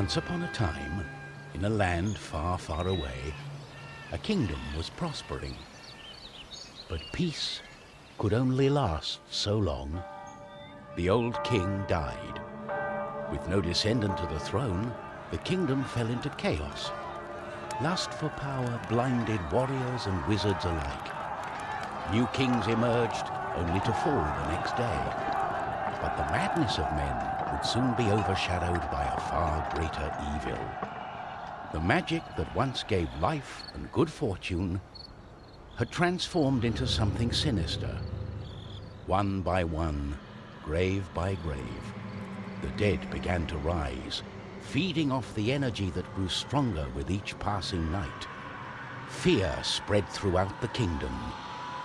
Once upon a time, in a land far, far away, a kingdom was prospering. But peace could only last so long. The old king died. With no descendant to the throne, the kingdom fell into chaos. Lust for power blinded warriors and wizards alike. New kings emerged, only to fall the next day. But the madness of men would soon be overshadowed by a far greater evil. The magic that once gave life and good fortune had transformed into something sinister. One by one, grave by grave, the dead began to rise, feeding off the energy that grew stronger with each passing night. Fear spread throughout the kingdom,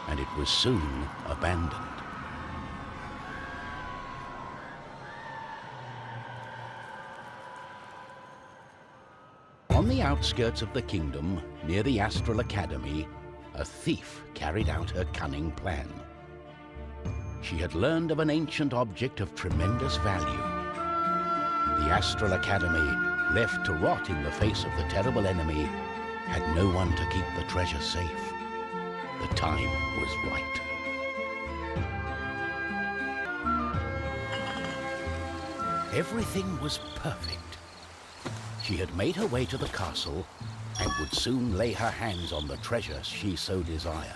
and it was soon abandoned. On the outskirts of the kingdom, near the Astral Academy, a thief carried out her cunning plan. She had learned of an ancient object of tremendous value. The Astral Academy, left to rot in the face of the terrible enemy, had no one to keep the treasure safe. The time was right. Everything was perfect. She had made her way to the castle and would soon lay her hands on the treasure she so desired.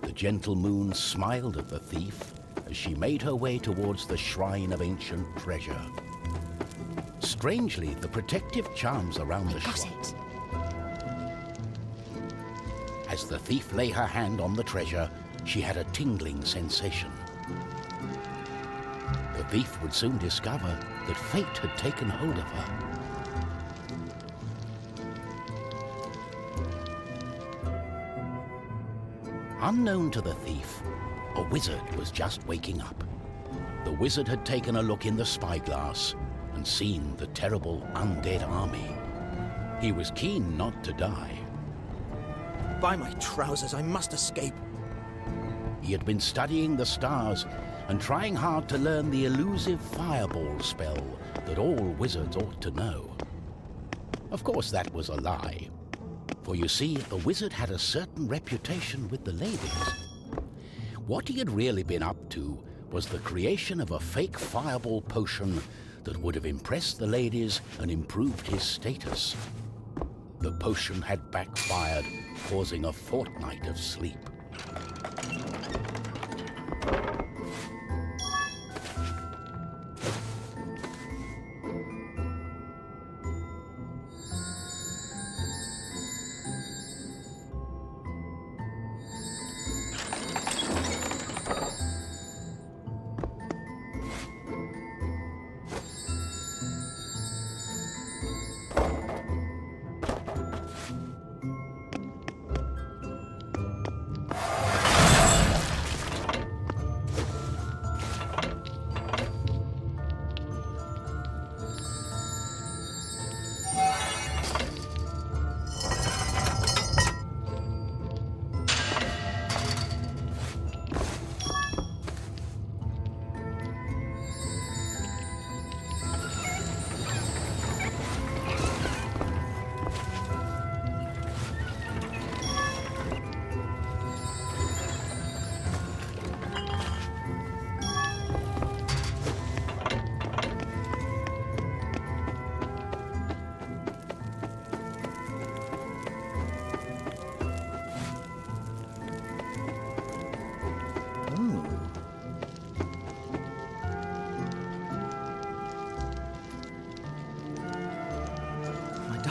The gentle moon smiled at the thief as she made her way towards the shrine of ancient treasure. Strangely, the protective charms around the shrine. As the thief lay her hand on the treasure, she had a tingling sensation. The thief would soon discover that fate had taken hold of her. Unknown to the thief, a wizard was just waking up. The wizard had taken a look in the spyglass and seen the terrible undead army. He was keen not to die. By my trousers, I must escape. He had been studying the stars and trying hard to learn the elusive fireball spell that all wizards ought to know. Of course, that was a lie. For you see, the wizard had a certain reputation with the ladies. What he had really been up to was the creation of a fake fireball potion that would have impressed the ladies and improved his status. The potion had backfired, causing a fortnight of sleep.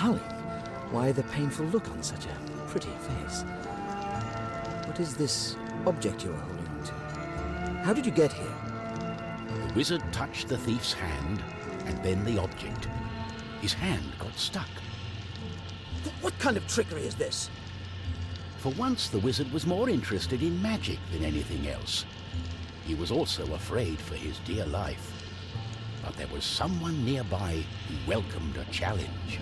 Darling, why the painful look on such a pretty face? What is this object you are holding on to? How did you get here? The wizard touched the thief's hand, and then the object. His hand got stuck. What kind of trickery is this? For once, the wizard was more interested in magic than anything else. He was also afraid for his dear life. But there was someone nearby who welcomed a challenge.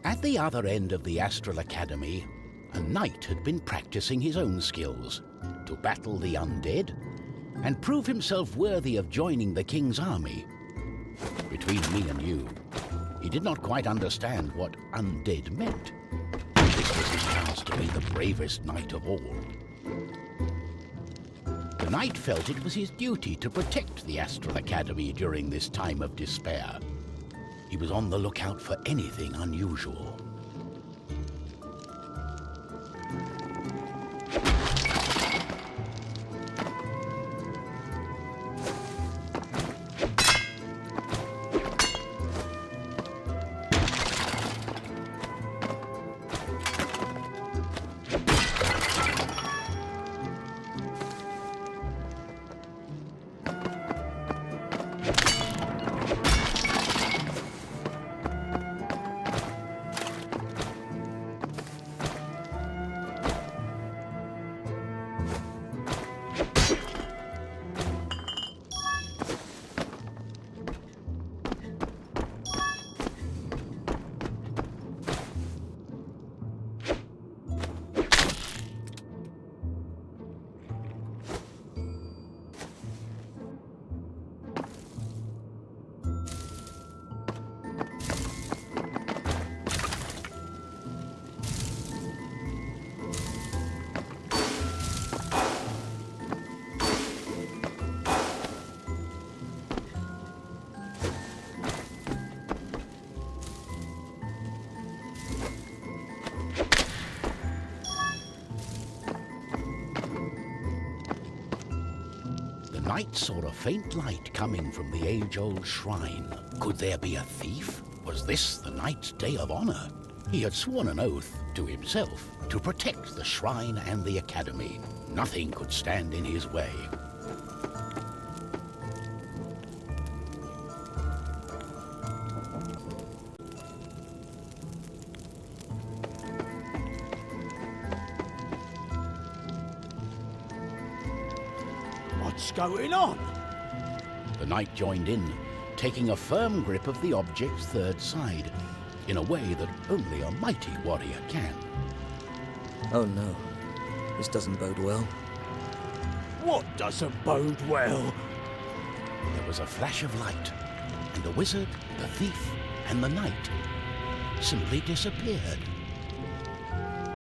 At the other end of the Astral Academy, a knight had been practicing his own skills to battle the undead and prove himself worthy of joining the king's army. Between me and you, he did not quite understand what undead meant. This was his chance to be the bravest knight of all. The knight felt it was his duty to protect the Astral Academy during this time of despair. He was on the lookout for anything unusual. The knight saw a faint light coming from the age-old shrine. Could there be a thief? Was this the knight's day of honor? He had sworn an oath to himself to protect the shrine and the academy. Nothing could stand in his way. What's going on? The knight joined in, taking a firm grip of the object's third side, in a way that only a mighty warrior can. Oh no, this doesn't bode well. What doesn't bode well? There was a flash of light, and the wizard, the thief, and the knight simply disappeared.